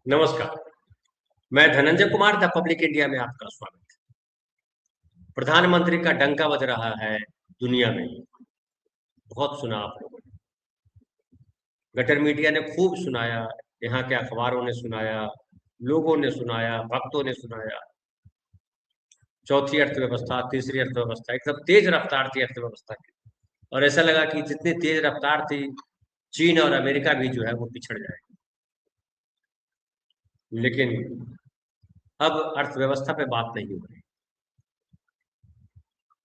नमस्कार। मैं Dhananjay Kumar the public India में आपका स्वागत है। प्रधानमंत्री का डंका बज रहा है दुनिया में। बहुत सुना आप लोगों ने। गटर मीडिया ने खूब सुनाया, यहाँ के अखबारों ने सुनाया, लोगों ने सुनाया, भक्तों ने सुनाया। चौथी अर्थव्यवस्था, तीसरी अर्थव्यवस्था, एकदम तेज रफ्तार थी अर्थव्यवस्था की। और ऐसा लगा कि जितनी तेज रफ्तार थी, चीन और अमेरिका भी जो है वो पिछड़ जाएगा। लेकिन अब अर्थव्यवस्था पे बात नहीं हो रही।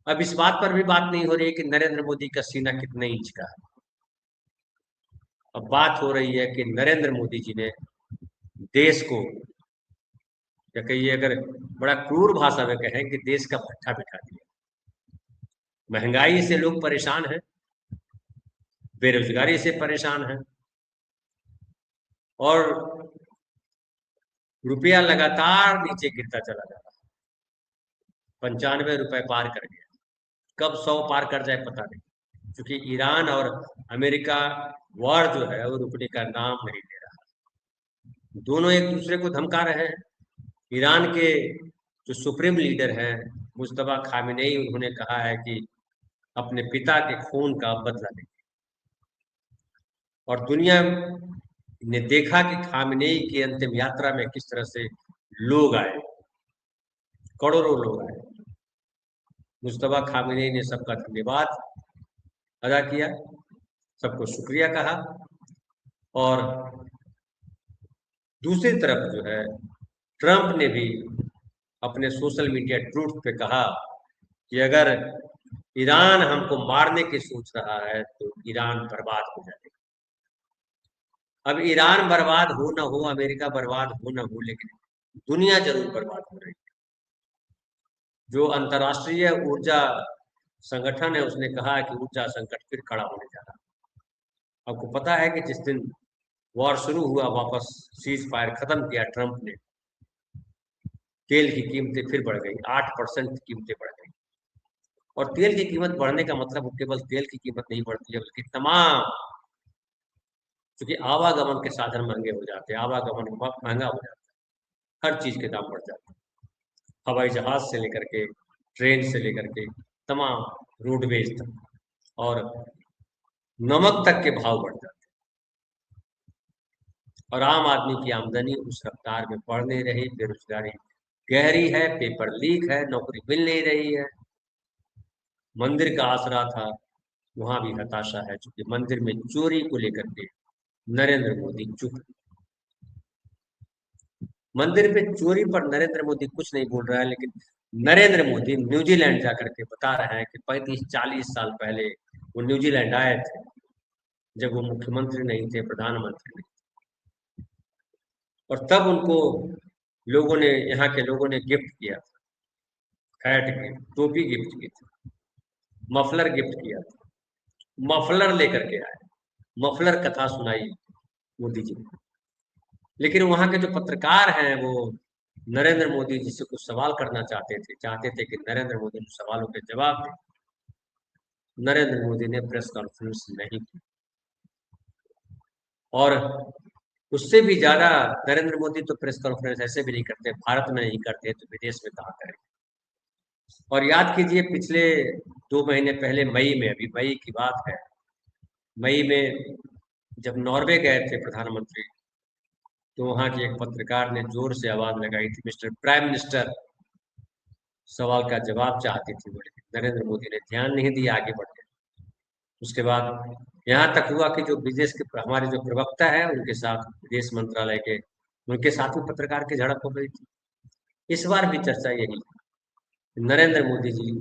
अब इस बात पर भी बात नहीं हो रही है कि नरेंद्र मोदी का सीना कितने इंच का है। अब बात हो रही है कि नरेंद्र मोदी जी ने देश को, या कहिए अगर बड़ा क्रूर भाषा में कहें, कि देश का भट्ठा बिठा दिया। महंगाई से लोग परेशान हैं, बेरोजगारी से परेशान हैं, और रुपया लगातार नीचे गिरता चला जा रहा है। 95 रुपए पार कर गया। कब 100 पार कर जाए पता नहीं, क्योंकि ईरान और अमेरिका वॉर जो है वो रुकने का नाम नहीं ले रहा। दोनों एक दूसरे को धमका रहे हैं। ईरान के जो सुप्रीम लीडर हैं मुस्तफा खामिनेई, उन्होंने कहा है कि अपने पिता के खून का बदला लेंगे। और दुनिया ने देखा कि खामिनेई की अंतिम यात्रा में किस तरह से लोग आए, करोड़ों लोग आए। मुस्तफा खामिनेई ने सबका धन्यवाद अदा किया, सबको शुक्रिया कहा। और दूसरी तरफ जो है, ट्रंप ने भी अपने सोशल मीडिया ट्रूथ पे कहा कि अगर ईरान हमको मारने की सोच रहा है तो ईरान बर्बाद हो जाएगा। अब ईरान बर्बाद हो ना हो, अमेरिका बर्बाद हो ना हो, लेकिन दुनिया जरूर बर्बाद हो रही है। जो अंतर्राष्ट्रीय ऊर्जा संगठन है उसने कहा है कि ऊर्जा संकट फिर खड़ा होने जा रहा है। आपको पता है कि जिस दिन वॉर शुरू हुआ, वापस सीज फायर खत्म किया ट्रंप ने, तेल की कीमतें फिर बढ़ गई, 8% कीमतें बढ़ गई। और तेल की कीमत बढ़ने का मतलब वो केवल तेल की कीमत नहीं बढ़ती है, बल्कि तमाम, क्योंकि आवागमन के साधन महंगे हो जाते हैं, आवागमन महंगा हो जाता है, हर चीज के दाम बढ़ जाते हैं। हवाई जहाज से लेकर के, ट्रेन से लेकर के, तमाम रोडवेज तक, और नमक तक के भाव बढ़ जाते हैं। और आम आदमी की आमदनी उस रफ्तार में बढ़ नहीं रही, बेरोजगारी गहरी है, पेपर लीक है, नौकरी मिल नहीं रही है। मंदिर का आसरा था, वहां भी हताशा है, क्योंकि मंदिर में चोरी को लेकर के नरेंद्र मोदी चुप। मंदिर पे चोरी पर नरेंद्र मोदी कुछ नहीं बोल रहा है, लेकिन नरेंद्र मोदी न्यूजीलैंड जाकर के बता रहे हैं कि 35-40 साल पहले वो न्यूजीलैंड आए थे, जब वो मुख्यमंत्री नहीं थे, प्रधानमंत्री नहीं। और तब उनको लोगों ने, यहाँ के लोगों ने गिफ्ट किया था, हैट गिफ्ट, टोपी गिफ्ट की थी, मफलर गिफ्ट किया था। मफलर लेकर के आए, मफलर कथा सुनाई मोदी जी ने। लेकिन वहां के जो पत्रकार हैं वो नरेंद्र मोदी जी से कुछ सवाल करना चाहते थे कि नरेंद्र मोदी उन सवालों के जवाब दें। नरेंद्र मोदी ने प्रेस कॉन्फ्रेंस नहीं की। और उससे भी ज्यादा, नरेंद्र मोदी तो प्रेस कॉन्फ्रेंस ऐसे भी नहीं करते, भारत में नहीं करते तो विदेश में कहाँ करें। और याद कीजिए, पिछले 2 महीने पहले, मई में, अभी मई की बात है, मई में जब नॉर्वे गए थे प्रधानमंत्री, तो वहां की एक पत्रकार ने जोर से आवाज लगाई थी, मिस्टर प्राइम मिनिस्टर, सवाल का जवाब चाहती थी वो, लेकिन नरेंद्र मोदी ने ध्यान नहीं दिया, आगे बढ़ गए। उसके बाद यहाँ तक हुआ कि जो विदेश के हमारे जो प्रवक्ता है उनके साथ, विदेश मंत्रालय के, उनके साथ भी पत्रकार की झड़प हो गई थी। इस बार भी चर्चा यही है। नरेंद्र मोदी जी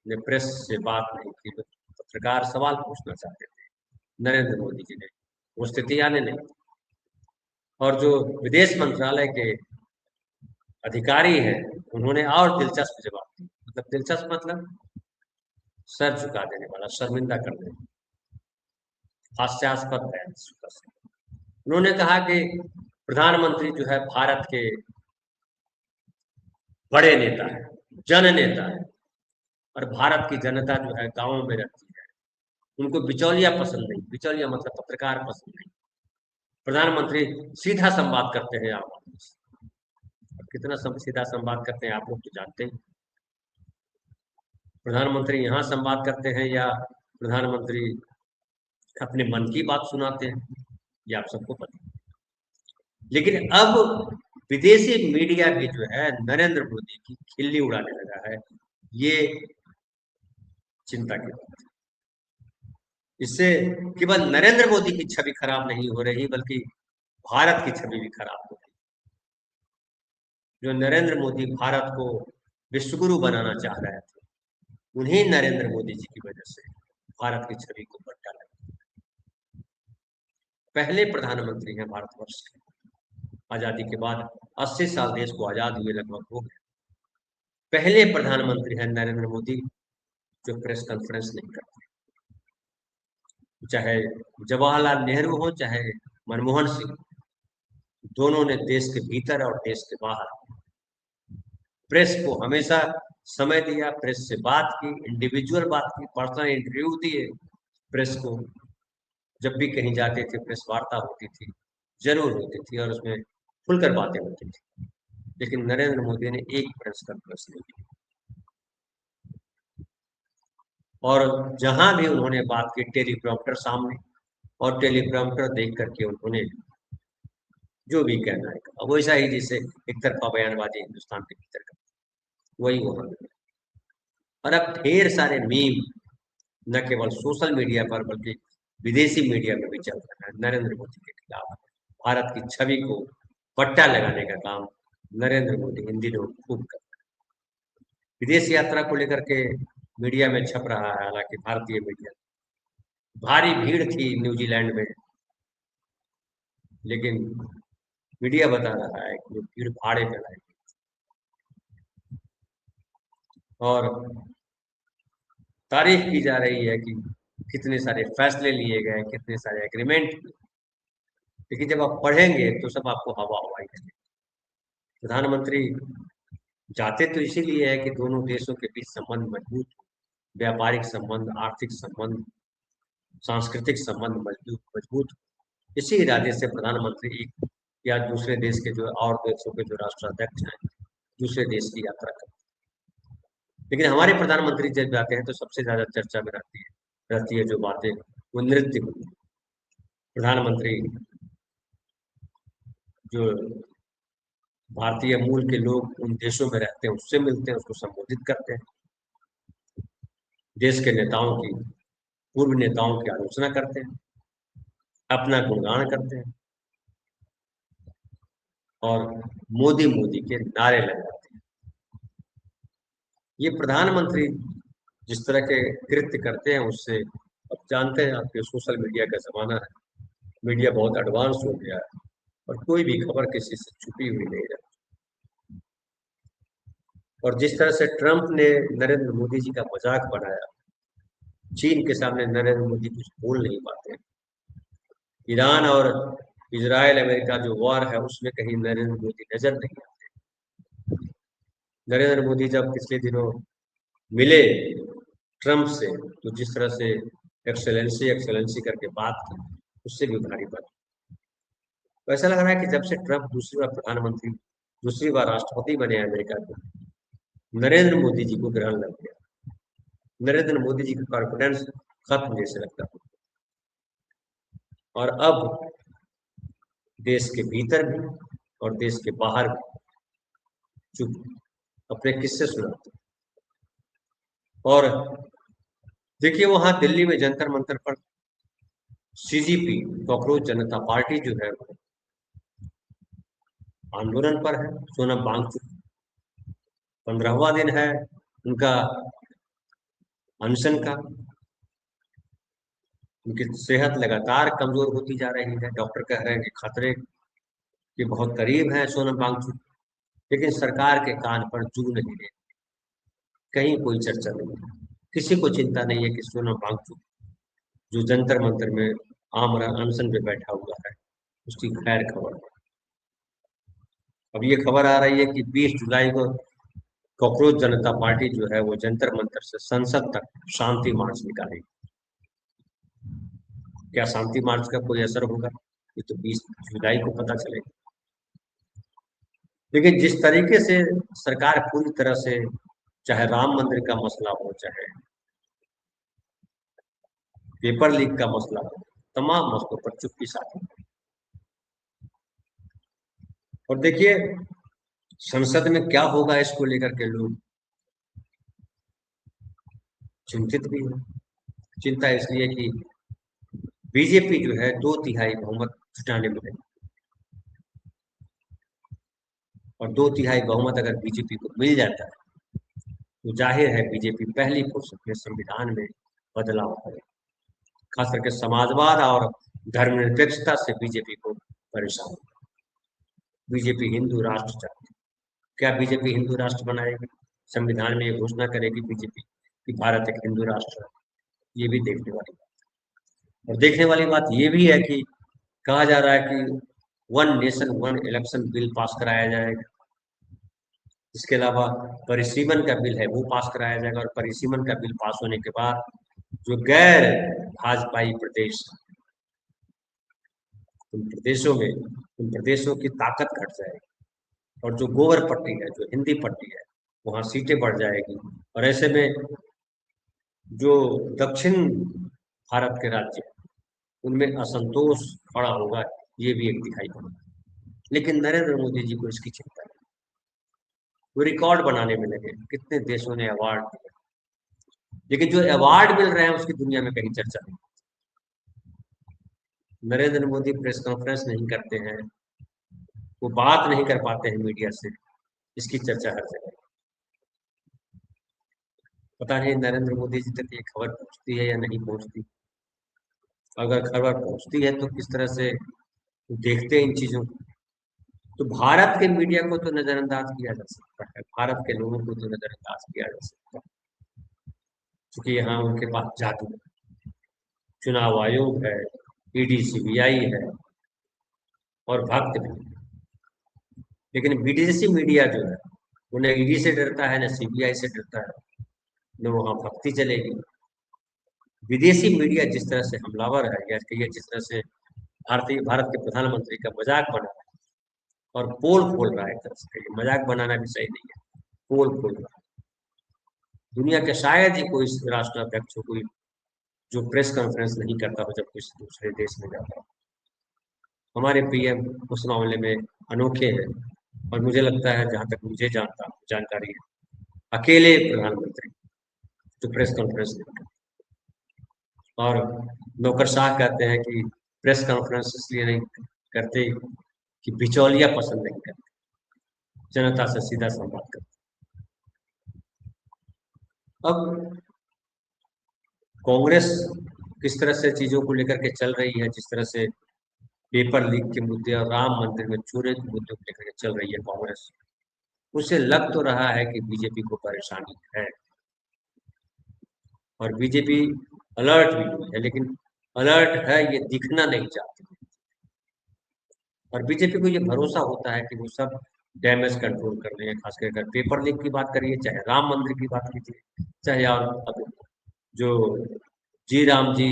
ने प्रेस से बात नहीं की, तो पत्रकार सवाल पूछना चाहते थे, नरेंद्र मोदी जी ने वो स्थिति आने नहीं दी। और जो विदेश मंत्रालय के अधिकारी हैं, उन्होंने और दिलचस्प जवाब दिया। मतलब दिलचस्प मतलब सर झुका देने वाला, शर्मिंदा कर देने, हास्यास्पद बयान। उन्होंने कहा कि प्रधानमंत्री जो है भारत के बड़े नेता है, जन नेता है, और भारत की जनता जो है गांवों में रहती है, उनको बिचौलिया पसंद नहीं, बिचौलिया मतलब पत्रकार पसंद नहीं। प्रधानमंत्री सीधा संवाद करते हैं आप कितना सीधा संवाद करते हैं आप लोग तो जानते हैं। प्रधानमंत्री यहाँ संवाद करते हैं या प्रधानमंत्री अपने मन की बात सुनाते हैं, ये आप सबको पता है। लेकिन अब विदेशी मीडिया भी जो है नरेंद्र मोदी की खिल्ली उड़ाने लगा है, ये चिंता की बात है। इससे केवल नरेंद्र मोदी की छवि खराब नहीं हो रही बल्कि भारत की छवि भी खराब हो रही। जो नरेंद्र मोदी भारत को विश्वगुरु बनाना चाह रहे थे, उन्हीं नरेंद्र मोदी जी की वजह से भारत की छवि को पट्टा लगा। पहले प्रधानमंत्री हैं भारतवर्ष के, आजादी के बाद 80 साल देश को आजाद हुए लगभग हो गए। पहले प्रधानमंत्री हैं नरेंद्र मोदी जो प्रेस कॉन्फ्रेंस नहीं करते, चाहे जवाहरलाल नेहरू हो चाहे मनमोहन सिंह, दोनों ने देश के भीतर और देश के बाहर प्रेस को हमेशा समय दिया, प्रेस से बात की, इंडिविजुअल बात की, पर्सनल इंटरव्यू दिए प्रेस को। जब भी कहीं जाते थे प्रेस वार्ता होती थी, जरूर होती थी और उसमें खुलकर बातें होती थी। लेकिन नरेंद्र मोदी ने एक प्रेस कॉन्फ्रेंस नहीं की और जहां भी उन्होंने बात की टेलीप्रॉम्प्टर सामने और टेलीप्रॉम्प्टर देख करके उन्होंने जो भी कहना है कहा, वैसा ही जैसे एक तरफा बयानबाजी हिंदुस्तान के भीतर का वही वहां। और अब ढेर सारे मीम न केवल सोशल मीडिया पर बल्कि विदेशी मीडिया में भी चल रहा है नरेंद्र मोदी के खिलाफ। भारत की छवि को पट्टा लगाने का काम नरेंद्र मोदी इन दिनों खूब कर रहे हैं। विदेश यात्रा को लेकर के मीडिया में छप रहा है, हालांकि भारतीय मीडिया भारी भीड़ थी न्यूजीलैंड में, लेकिन मीडिया बता रहा है कि भीड़ भाड़े पे लाई और तारीफ की जा रही है कि कितने सारे फैसले लिए गए, कितने सारे एग्रीमेंट, लेकिन जब आप पढ़ेंगे तो सब आपको हवा हवाई लगेगी। प्रधानमंत्री जाते तो इसीलिए है कि दोनों देशों के बीच संबंध मजबूत हो, व्यापारिक संबंध, आर्थिक संबंध, सांस्कृतिक संबंध मजबूत मजबूत हो। इसी इरादे से प्रधानमंत्री एक या दूसरे देश के जो और देशों के जो राष्ट्राध्यक्ष हैं दूसरे देश की यात्रा करते हैं। लेकिन हमारे प्रधानमंत्री जब जाते हैं तो सबसे ज्यादा चर्चा में रहती है जो बातें, वो नृत्य होती है। प्रधानमंत्री जो भारतीय मूल के लोग उन देशों में रहते हैं उससे मिलते हैं, उसको संबोधित करते हैं, देश के नेताओं की, पूर्व नेताओं की आलोचना करते हैं, अपना गुणगान करते हैं और मोदी मोदी के नारे लगाते हैं। ये प्रधानमंत्री जिस तरह के कृत्य करते हैं उससे, अब जानते हैं आपके सोशल मीडिया का जमाना है, मीडिया बहुत एडवांस हो गया है और कोई भी खबर किसी से छुपी हुई नहीं रहती। और जिस तरह से ट्रंप ने नरेंद्र मोदी जी का मजाक बनाया, चीन के सामने नरेंद्र मोदी कुछ बोल नहीं पाते, ईरान और इजराइल अमेरिका जो वॉर है उसमें कहीं नरेंद्र मोदी नजर नहीं आते। नरेंद्र मोदी जब पिछले दिनों मिले ट्रंप से तो जिस तरह से एक्सेलेंसी एक्सेलेंसी करके बात की, उससे भी भारी बात। तो ऐसा लग रहा है कि जब से ट्रंप दूसरी बार प्रधानमंत्री, दूसरी बार राष्ट्रपति बने अमेरिका के, नरेंद्र मोदी जी को ग्रहण लग गया, नरेंद्र मोदी जी का कॉन्फिडेंस खत्म जैसे लगता है। और अब देश के भीतर भी और देश के बाहर भी चुप अपने किस्से सुनाते हैं। और देखिए वहां दिल्ली में जंतर मंतर पर सीजीपी कॉकरोच जनता पार्टी जो है आंदोलन पर है, सोनम वांगचुक 15वां दिन है उनका अनशन का। उनकी सेहत लगातार कमजोर होती जा रही है, डॉक्टर कह रहे हैं कि खतरे के बहुत करीब है सोनम वांगचुक, लेकिन सरकार के कान पर जू नहीं है, कहीं कोई चर्चा नहीं है, किसी को चिंता नहीं है कि सोनम वांगचुक जो जंतर मंतर में आमरण अनशन पे बैठा हुआ है उसकी खैर खबर। अब ये खबर आ रही है कि 20 जुलाई को कॉकरोच जनता पार्टी जो है वो जंतर मंतर से संसद तक शांति मार्च निकालेगी। क्या शांति मार्च का कोई असर होगा? ये तो 20 जुलाई को पता चलेगा। लेकिन जिस तरीके से सरकार पूरी तरह से, चाहे राम मंदिर का मसला हो, चाहे पेपर लीक का मसला हो, तमाम मसलों पर चुप्पी साधी। और देखिए संसद में क्या होगा इसको लेकर के लोग चिंतित भी है। चिंता इसलिए कि बीजेपी जो है 2/3 बहुमत जुटाने में है, और 2/3 बहुमत अगर बीजेपी को मिल जाता है तो जाहिर है बीजेपी पहली फुर्सत में संविधान में बदलाव करे। खास करके समाजवाद और धर्मनिरपेक्षता से बीजेपी को परेशान है। बीजेपी हिंदू राष्ट्र चाहती है। क्या बीजेपी हिंदू राष्ट्र बनाएगी? संविधान में ये घोषणा करेगी बीजेपी कि भारत एक हिंदू राष्ट्र है? ये भी देखने वाली बात है। और देखने वाली बात ये भी है कि कहा जा रहा है कि one nation one election bill pass कराया जाएगा। इसके अलावा परिसीमन का बिल है वो पास कराया जाएगा, और परिसीमन का बिल पास होने के बाद जो गैर भाजपाई प्रदेश, उन प्रदेशों की ताकत घट जाएगी, और जो गोवर पट्टी है, जो हिंदी पट्टी है, वहाँ सीटें बढ़ जाएगी। और ऐसे में जो दक्षिण भारत के राज्य हैं, उनमें असंतोष खड़ा होगा, ये भी एक दिखाई पड़ा। लेकिन नरेंद्र मोदी जी को इसकी चिंता है। वो रिकॉर्ड बनाने में लगे, कितने देशों ने अवार्ड दिए, लेकिन जो अवार्ड मिल रहे हैं उसकी दुनिया में कहीं चर्चा नहीं। नरेंद्र मोदी प्रेस कॉन्फ्रेंस नहीं करते हैं, वो बात नहीं कर पाते हैं मीडिया से, इसकी चर्चा हर जगह। पता नहीं नरेंद्र मोदी जी तक ये खबर पहुंचती है या नहीं पहुंचती। अगर खबर पहुंचती है तो किस तरह से देखते हैं इन चीजों को। तो भारत के मीडिया को तो नजरअंदाज किया जा सकता है, भारत के लोगों को तो नजरअंदाज किया जा सकता है, क्योंकि यहाँ उनके पास जादू है, चुनाव आयोग है, ईडी सीबीआई है, और भक्त भी। लेकिन विदेशी मीडिया जो है, उन्हें ईडी से डरता है, न सीबीआई से डरता है, न वहाँ भक्ति चलेगी। विदेशी मीडिया जिस तरह से हमलावर है, या कहिए जिस तरह से भारत के प्रधानमंत्री का मजाक बना रहा है और पोल खोल रहा है, एक तरह से कहिए, मजाक बनाना भी सही नहीं है, पोल खोल रहा है। दुनिया के शायद ही कोई राष्ट्राध्यक्ष हो कोई जो प्रेस कॉन्फ्रेंस नहीं करता हो जब किसी दूसरे देश में जाता हो। हमारे पीएम उस मामले में अनोखे हैं, और मुझे लगता है जहाँ तक मुझे जानकारी है, अकेले प्रधानमंत्री जो प्रेस कॉन्फ्रेंस नहीं करते। और नौकरशाह कहते हैं कि प्रेस कॉन्फ्रेंस इसलिए नहीं करते कि बिचौलिया पसंद नहीं करते, जनता से सीधा संवाद करते। अब कांग्रेस किस तरह से चीजों को लेकर के चल रही है, जिस तरह से पेपर लीक के मुद्दे और राम मंदिर में चोरी के मुद्दे को लेकर के चल रही है कांग्रेस, उसे लग तो रहा है कि बीजेपी को परेशानी है, और बीजेपी अलर्ट भी हुई है, लेकिन अलर्ट है ये दिखना नहीं चाहती। और बीजेपी को ये भरोसा होता है कि वो सब डैमेज कंट्रोल कर लेंगे। खास कर अगर पेपर लीक की बात करिए, चाहे राम मंदिर की बात कीजिए, चाहे और अब जो जी राम जी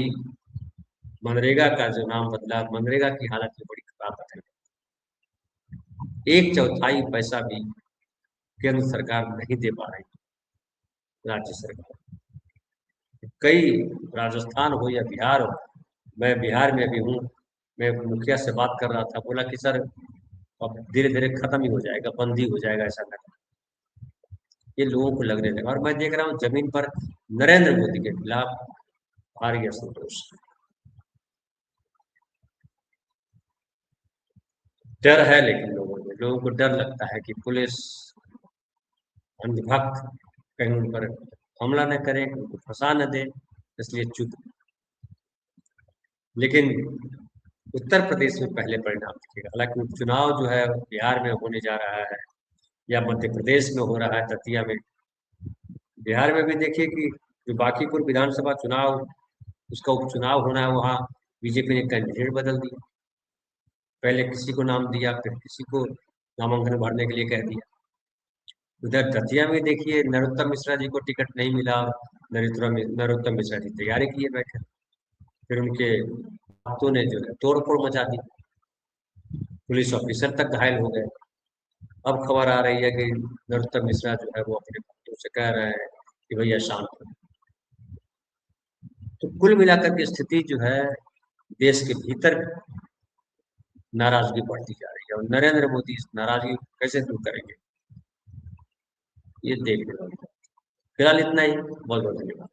मनरेगा का जो नाम बदला, मनरेगा की हालत भी बड़ी खराब है। 1/4 पैसा भी केंद्र सरकार नहीं दे पा रही, राज्य सरकार। कई, राजस्थान हो या बिहार हो, मैं बिहार में भी हूँ, मैं मुखिया से बात कर रहा था, बोला कि सर अब धीरे धीरे खत्म ही हो जाएगा, बंद ही हो जाएगा, ऐसा लगा। ये लोगों को लगने लगा, और मैं देख रहा हूँ जमीन पर नरेंद्र मोदी के खिलाफ भारी असंतोष, डर है। लेकिन लोगों को डर लगता है कि पुलिस अंधभक्त कहीं उन पर हमला न करे, उनको फंसा न दे, इसलिए चुप। लेकिन उत्तर प्रदेश में पहले परिणाम दिखेगा। हालांकि उपचुनाव जो है बिहार में होने जा रहा है, या मध्य प्रदेश में हो रहा है दतिया में। बिहार में भी देखिए कि जो बांकीपुर विधानसभा चुनाव, उसका उपचुनाव होना है, वहाँ बीजेपी ने कैंडिडेट बदल दिया। पहले किसी को नाम दिया, फिर किसी को नामांकन भरने के लिए कह दिया। उधर दतिया में देखिए नरोत्तम मिश्रा जी को टिकट नहीं मिला, नरोत्तम मिश्रा जी तैयारी किए बैठे, फिर उनके बातों ने जो है तोड़ फोड़ मचा दी। पुलिस ऑफिसर तक घायल हो गए। अब खबर आ रही है कि नरोत्तम मिश्रा जो है वो अपने भक्तों से कह रहे हैं कि भैया शांत हो। तो कुल मिलाकर के स्थिति जो है देश के भीतर नाराजगी बढ़ती जा रही है, और नरेंद्र मोदी इस नाराजगी को कैसे दूर करेंगे, ये देखने वाली बात है। फिलहाल इतना ही। बहुत बहुत धन्यवाद।